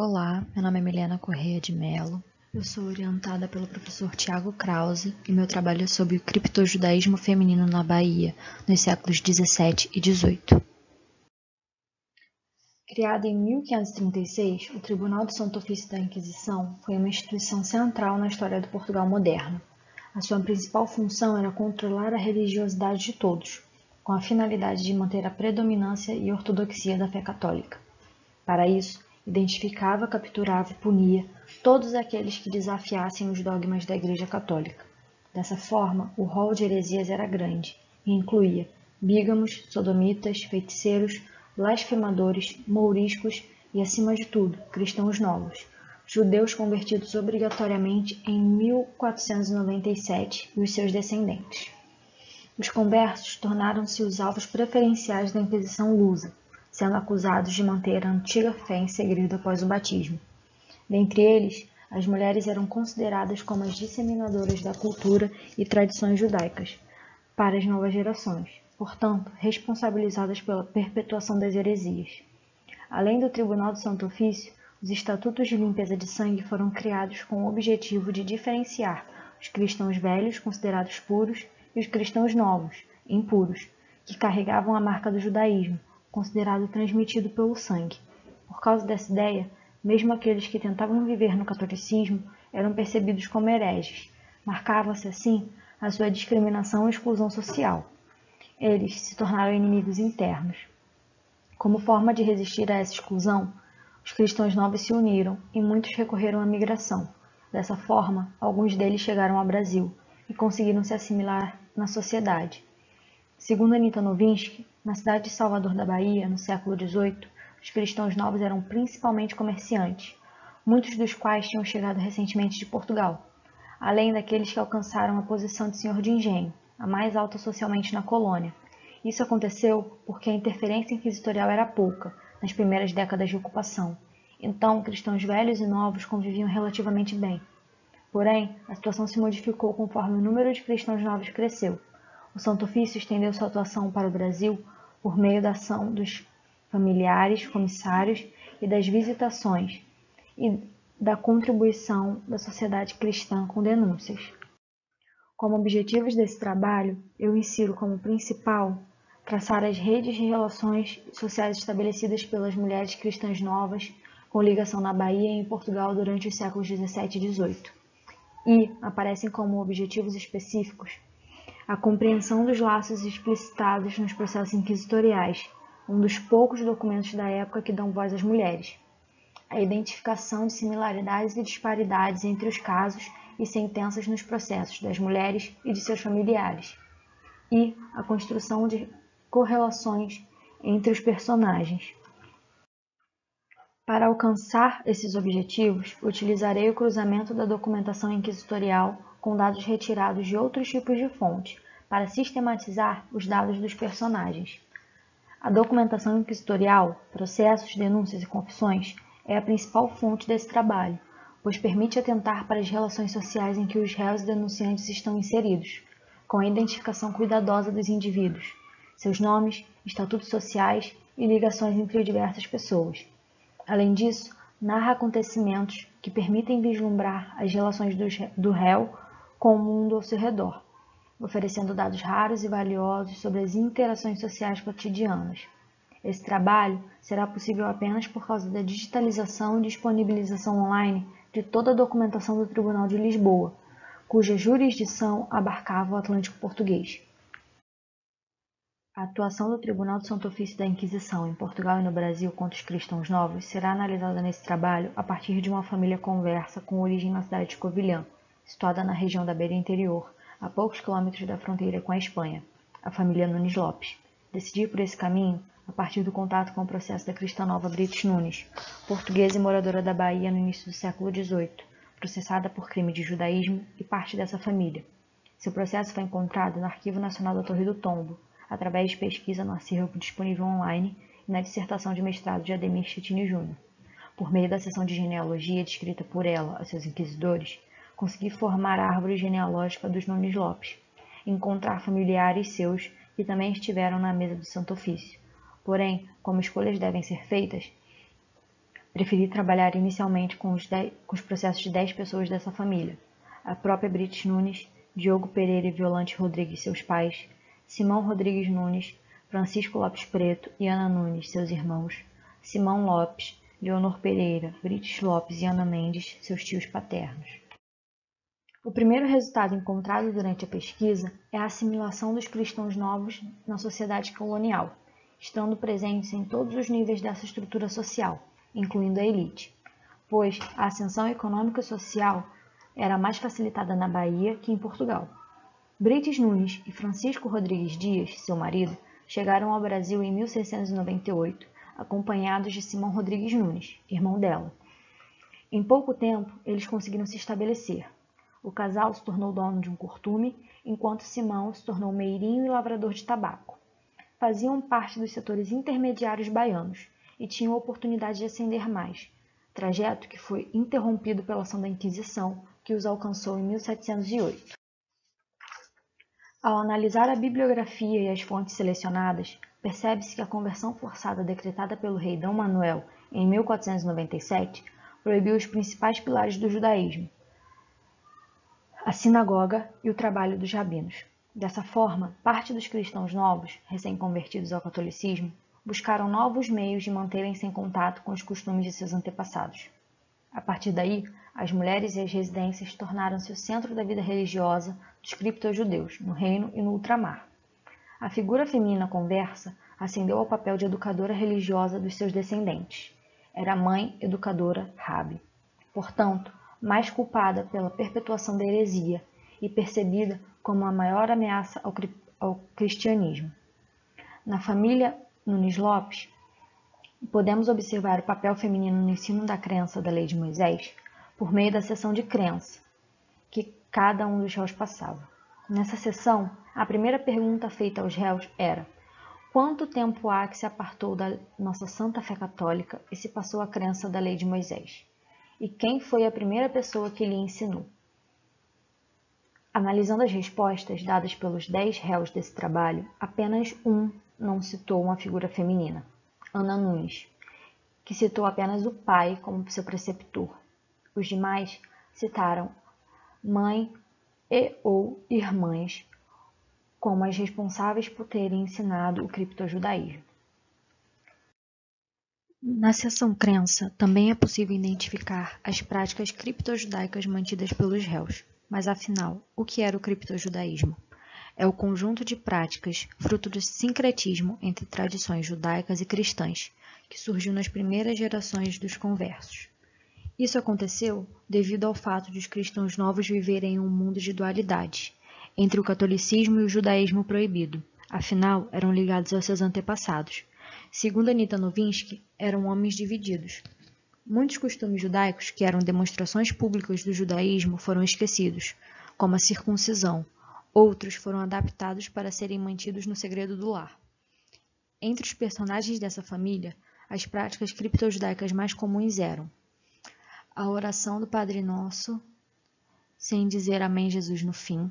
Olá, meu nome é Milena Correia de Mello. Eu sou orientada pelo professor Tiago Krause e meu trabalho é sobre o criptojudaísmo feminino na Bahia, nos séculos XVII e XVIII. Criado em 1536, o Tribunal do Santo Ofício da Inquisição foi uma instituição central na história do Portugal moderno. A sua principal função era controlar a religiosidade de todos, com a finalidade de manter a predominância e ortodoxia da fé católica. Para isso, identificava, capturava e punia todos aqueles que desafiassem os dogmas da Igreja Católica. Dessa forma, o rol de heresias era grande e incluía bígamos, sodomitas, feiticeiros, blasfemadores, mouriscos e, acima de tudo, cristãos novos, judeus convertidos obrigatoriamente em 1497 e os seus descendentes. Os conversos tornaram-se os alvos preferenciais da Inquisição lusa, sendo acusados de manter a antiga fé em segredo após o batismo. Dentre eles, as mulheres eram consideradas como as disseminadoras da cultura e tradições judaicas para as novas gerações, portanto, responsabilizadas pela perpetuação das heresias. Além do Tribunal do Santo Ofício, os Estatutos de Limpeza de Sangue foram criados com o objetivo de diferenciar os cristãos velhos, considerados puros, e os cristãos novos, impuros, que carregavam a marca do judaísmo, considerado transmitido pelo sangue. Por causa dessa ideia, mesmo aqueles que tentavam viver no catolicismo eram percebidos como hereges. Marcava-se, assim, a sua discriminação e exclusão social. Eles se tornaram inimigos internos. Como forma de resistir a essa exclusão, os cristãos novos se uniram e muitos recorreram à migração. Dessa forma, alguns deles chegaram ao Brasil e conseguiram se assimilar na sociedade. Segundo Anita Novinsky, na cidade de Salvador da Bahia, no século XVIII, os cristãos novos eram principalmente comerciantes, muitos dos quais tinham chegado recentemente de Portugal, além daqueles que alcançaram a posição de senhor de engenho, a mais alta socialmente na colônia. Isso aconteceu porque a interferência inquisitorial era pouca nas primeiras décadas de ocupação, então cristãos velhos e novos conviviam relativamente bem. Porém, a situação se modificou conforme o número de cristãos novos cresceu. O Santo Ofício estendeu sua atuação para o Brasil por meio da ação dos familiares, comissários e das visitações e da contribuição da sociedade cristã com denúncias. Como objetivos desse trabalho, eu insiro como principal traçar as redes de relações sociais estabelecidas pelas mulheres cristãs novas com ligação na Bahia e em Portugal durante os séculos XVII e XVIII. E aparecem como objetivos específicos a compreensão dos laços explicitados nos processos inquisitoriais, um dos poucos documentos da época que dão voz às mulheres, a identificação de similaridades e disparidades entre os casos e sentenças nos processos das mulheres e de seus familiares, e a construção de correlações entre os personagens. Para alcançar esses objetivos, utilizarei o cruzamento da documentação inquisitorial com dados retirados de outros tipos de fonte, para sistematizar os dados dos personagens. A documentação inquisitorial, processos, denúncias e confissões, é a principal fonte desse trabalho, pois permite atentar para as relações sociais em que os réus e denunciantes estão inseridos, com a identificação cuidadosa dos indivíduos, seus nomes, estatutos sociais e ligações entre diversas pessoas. Além disso, narra acontecimentos que permitem vislumbrar as relações do réu com o mundo ao seu redor, oferecendo dados raros e valiosos sobre as interações sociais cotidianas. Esse trabalho será possível apenas por causa da digitalização e disponibilização online de toda a documentação do Tribunal de Lisboa, cuja jurisdição abarcava o Atlântico Português. A atuação do Tribunal do Santo Ofício da Inquisição em Portugal e no Brasil contra os cristãos novos será analisada nesse trabalho a partir de uma família conversa com origem na cidade de Covilhã, situada na região da Beira Interior, a poucos quilômetros da fronteira com a Espanha, a família Nunes Lopes. Decidi por esse caminho a partir do contato com o processo da cristã nova Brites Nunes, portuguesa e moradora da Bahia no início do século XVIII, processada por crime de judaísmo e parte dessa família. Seu processo foi encontrado no Arquivo Nacional da Torre do Tombo, através de pesquisa no acervo disponível online e na dissertação de mestrado de Ademir Schettini Júnior. Por meio da seção de genealogia descrita por ela a seus inquisidores, consegui formar a árvore genealógica dos Nunes Lopes, encontrar familiares seus que também estiveram na mesa do Santo Ofício. Porém, como escolhas devem ser feitas, Preferi trabalhar inicialmente com os processos de 10 pessoas dessa família. A própria Brites Nunes, Diogo Pereira e Violante Rodrigues, seus pais, Simão Rodrigues Nunes, Francisco Lopes Preto e Ana Nunes, seus irmãos, Simão Lopes, Leonor Pereira, Brites Lopes e Ana Mendes, seus tios paternos. O primeiro resultado encontrado durante a pesquisa é a assimilação dos cristãos novos na sociedade colonial, estando presentes em todos os níveis dessa estrutura social, incluindo a elite, pois a ascensão econômica e social era mais facilitada na Bahia que em Portugal. Brites Nunes e Francisco Rodrigues Dias, seu marido, chegaram ao Brasil em 1698, acompanhados de Simão Rodrigues Nunes, irmão dela. Em pouco tempo, eles conseguiram se estabelecer. O casal se tornou dono de um curtume, enquanto Simão se tornou meirinho e lavrador de tabaco. Faziam parte dos setores intermediários baianos e tinham a oportunidade de ascender mais, trajeto que foi interrompido pela ação da Inquisição, que os alcançou em 1708. Ao analisar a bibliografia e as fontes selecionadas, percebe-se que a conversão forçada decretada pelo rei D. Manuel em 1497 proibiu os principais pilares do judaísmo, a sinagoga e o trabalho dos rabinos. Dessa forma, parte dos cristãos novos, recém-convertidos ao catolicismo, buscaram novos meios de manterem-se em contato com os costumes de seus antepassados. A partir daí, as mulheres e as residências tornaram-se o centro da vida religiosa dos cripto-judeus, no reino e no ultramar. A figura feminina conversa ascendeu ao papel de educadora religiosa dos seus descendentes. Era mãe, educadora, rabi. Portanto, mais culpada pela perpetuação da heresia e percebida como a maior ameaça ao cristianismo. Na família Nunes Lopes, podemos observar o papel feminino no ensino da crença da lei de Moisés por meio da sessão de crença que cada um dos réus passava. Nessa sessão, a primeira pergunta feita aos réus era: quanto tempo há que se apartou da nossa santa fé católica e se passou a crença da lei de Moisés? E quem foi a primeira pessoa que lhe ensinou? Analisando as respostas dadas pelos 10 réus desse trabalho, apenas um não citou uma figura feminina, Ana Nunes, que citou apenas o pai como seu preceptor. Os demais citaram mãe e ou irmãs como as responsáveis por terem ensinado o criptojudaísmo. Na seção crença, também é possível identificar as práticas criptojudaicas mantidas pelos réus. Mas afinal, o que era o criptojudaísmo? É o conjunto de práticas, fruto do sincretismo entre tradições judaicas e cristãs, que surgiu nas primeiras gerações dos conversos. Isso aconteceu devido ao fato de os cristãos novos viverem em um mundo de dualidade, entre o catolicismo e o judaísmo proibido. Afinal, eram ligados aos seus antepassados. Segundo Anita Novinsky, eram homens divididos. Muitos costumes judaicos, que eram demonstrações públicas do judaísmo, foram esquecidos, como a circuncisão. Outros foram adaptados para serem mantidos no segredo do lar. Entre os personagens dessa família, as práticas criptojudaicas mais comuns eram a oração do Padre Nosso, sem dizer Amém Jesus no fim,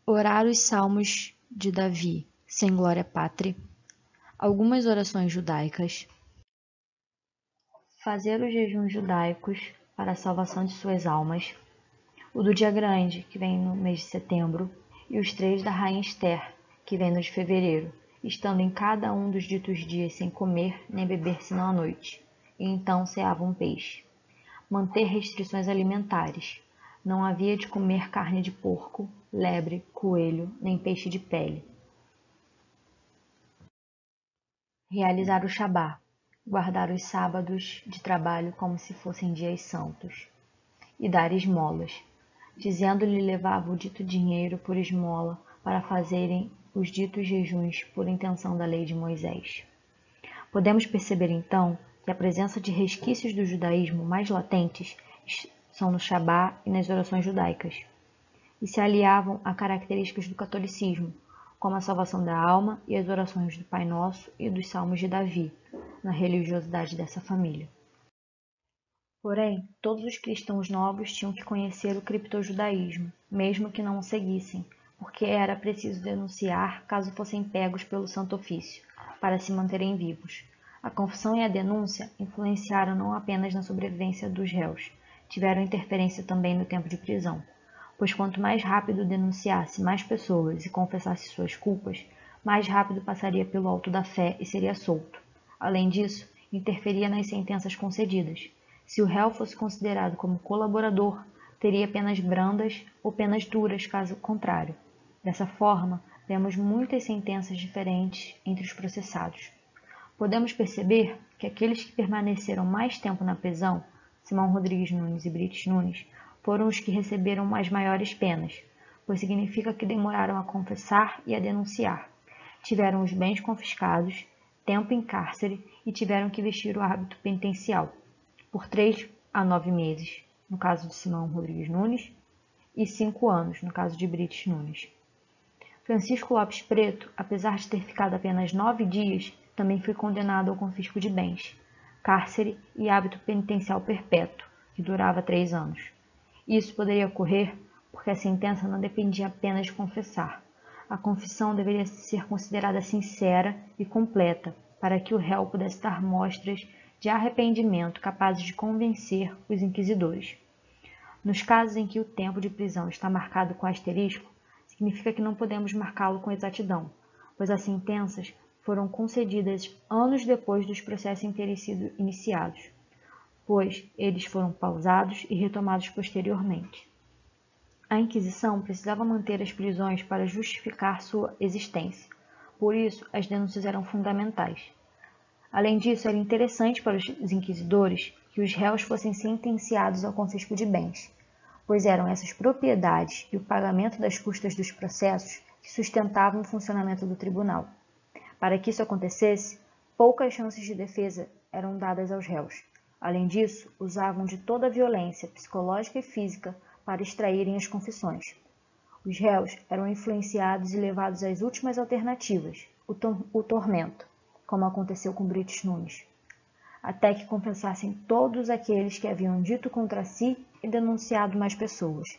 orar os salmos de Davi, sem glória pátria, algumas orações judaicas, fazer os jejuns judaicos para a salvação de suas almas, o do Dia Grande, que vem no mês de setembro, e os 3 da Rainha Esther, que vem no de fevereiro, estando em cada um dos ditos dias sem comer nem beber senão à noite, e então ceavam peixe. Manter restrições alimentares. Não havia de comer carne de porco, lebre, coelho, nem peixe de pele. Realizar o Shabá. Guardar os sábados de trabalho como se fossem dias santos. E dar esmolas. Dizendo-lhe levava o dito dinheiro por esmola para fazerem os ditos jejuns por intenção da lei de Moisés. Podemos perceber então que a presença de resquícios do judaísmo mais latentes são no Shabá e nas orações judaicas, e se aliavam a características do catolicismo, como a salvação da alma e as orações do Pai Nosso e dos Salmos de Davi, na religiosidade dessa família. Porém, todos os cristãos novos tinham que conhecer o criptojudaísmo, mesmo que não o seguissem, porque era preciso denunciar caso fossem pegos pelo Santo Ofício, para se manterem vivos. A confissão e a denúncia influenciaram não apenas na sobrevivência dos réus, tiveram interferência também no tempo de prisão, pois quanto mais rápido denunciasse mais pessoas e confessasse suas culpas, mais rápido passaria pelo auto da fé e seria solto. Além disso, interferia nas sentenças concedidas. Se o réu fosse considerado como colaborador, teria penas brandas ou penas duras caso contrário. Dessa forma, vemos muitas sentenças diferentes entre os processados. Podemos perceber que aqueles que permaneceram mais tempo na prisão, Simão Rodrigues Nunes e Brites Nunes, foram os que receberam as maiores penas, pois significa que demoraram a confessar e a denunciar. Tiveram os bens confiscados, tempo em cárcere e tiveram que vestir o hábito penitencial, por 3 a 9 meses, no caso de Simão Rodrigues Nunes, e 5 anos, no caso de Brites Nunes. Francisco Lopes Preto, apesar de ter ficado apenas 9 dias, também foi condenado ao confisco de bens, cárcere e hábito penitencial perpétuo, que durava 3 anos. Isso poderia ocorrer porque a sentença não dependia apenas de confessar. A confissão deveria ser considerada sincera e completa para que o réu pudesse dar mostras de arrependimento capazes de convencer os inquisidores. Nos casos em que o tempo de prisão está marcado com asterisco, significa que não podemos marcá-lo com exatidão, pois as sentenças foram concedidas anos depois dos processos terem sido iniciados, pois eles foram pausados e retomados posteriormente. A Inquisição precisava manter as prisões para justificar sua existência, por isso as denúncias eram fundamentais. Além disso, era interessante para os inquisidores que os réus fossem sentenciados ao confisco de bens, pois eram essas propriedades e o pagamento das custas dos processos que sustentavam o funcionamento do tribunal. Para que isso acontecesse, poucas chances de defesa eram dadas aos réus. Além disso, usavam de toda a violência psicológica e física para extraírem as confissões. Os réus eram influenciados e levados às últimas alternativas, o tormento, como aconteceu com Brites Nunes, até que confessassem todos aqueles que haviam dito contra si e denunciado mais pessoas.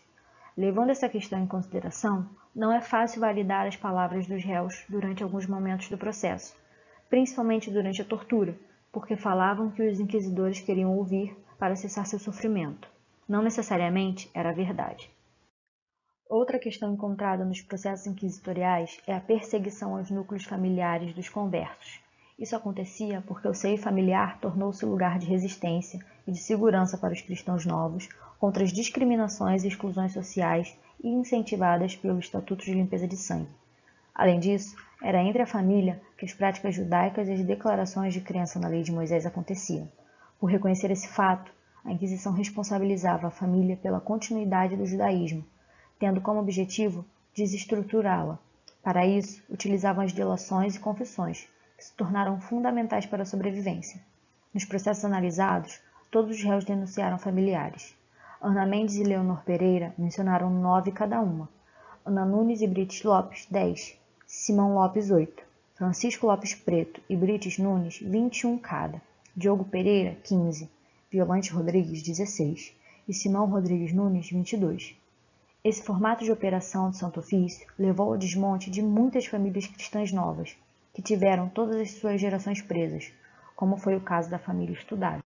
Levando essa questão em consideração, não é fácil validar as palavras dos réus durante alguns momentos do processo, principalmente durante a tortura, porque falavam que os inquisidores queriam ouvir para cessar seu sofrimento. Não necessariamente era a verdade. Outra questão encontrada nos processos inquisitoriais é a perseguição aos núcleos familiares dos conversos. Isso acontecia porque o seio familiar tornou-se lugar de resistência e de segurança para os cristãos novos contra as discriminações e exclusões sociais e incentivadas pelo Estatuto de Limpeza de Sangue. Além disso, era entre a família que as práticas judaicas e as declarações de crença na lei de Moisés aconteciam. Por reconhecer esse fato, a Inquisição responsabilizava a família pela continuidade do judaísmo, tendo como objetivo desestruturá-la. Para isso, utilizavam as delações e confissões, que se tornaram fundamentais para a sobrevivência. Nos processos analisados, todos os réus denunciaram familiares. Ana Mendes e Leonor Pereira mencionaram 9 cada uma. Ana Nunes e Brites Lopes, 10. Simão Lopes, 8. Francisco Lopes Preto e Brites Nunes, 21 cada. Diogo Pereira, 15. Violante Rodrigues, 16. E Simão Rodrigues Nunes, 22. Esse formato de operação do Santo Ofício levou ao desmonte de muitas famílias cristãs novas, que tiveram todas as suas gerações presas, como foi o caso da família estudada.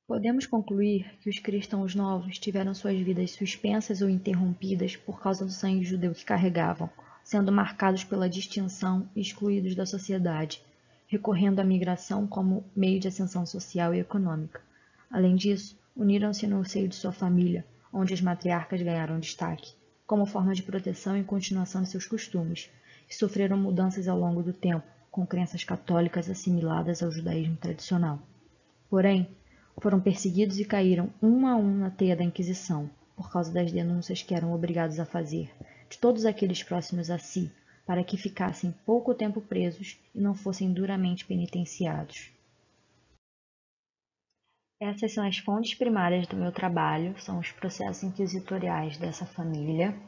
Podemos concluir que os cristãos novos tiveram suas vidas suspensas ou interrompidas por causa do sangue judeu que carregavam, sendo marcados pela distinção e excluídos da sociedade, recorrendo à migração como meio de ascensão social e econômica. Além disso, uniram-se no seio de sua família, onde as matriarcas ganharam destaque, como forma de proteção e continuação de seus costumes, e sofreram mudanças ao longo do tempo, com crenças católicas assimiladas ao judaísmo tradicional. Porém, foram perseguidos e caíram um a um na teia da Inquisição, por causa das denúncias que eram obrigados a fazer, de todos aqueles próximos a si, para que ficassem pouco tempo presos e não fossem duramente penitenciados. Essas são as fontes primárias do meu trabalho, são os processos inquisitoriais dessa família,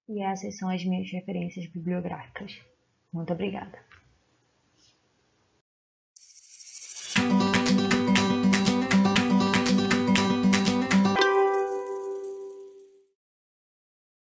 e essas são as minhas referências bibliográficas. Muito obrigada.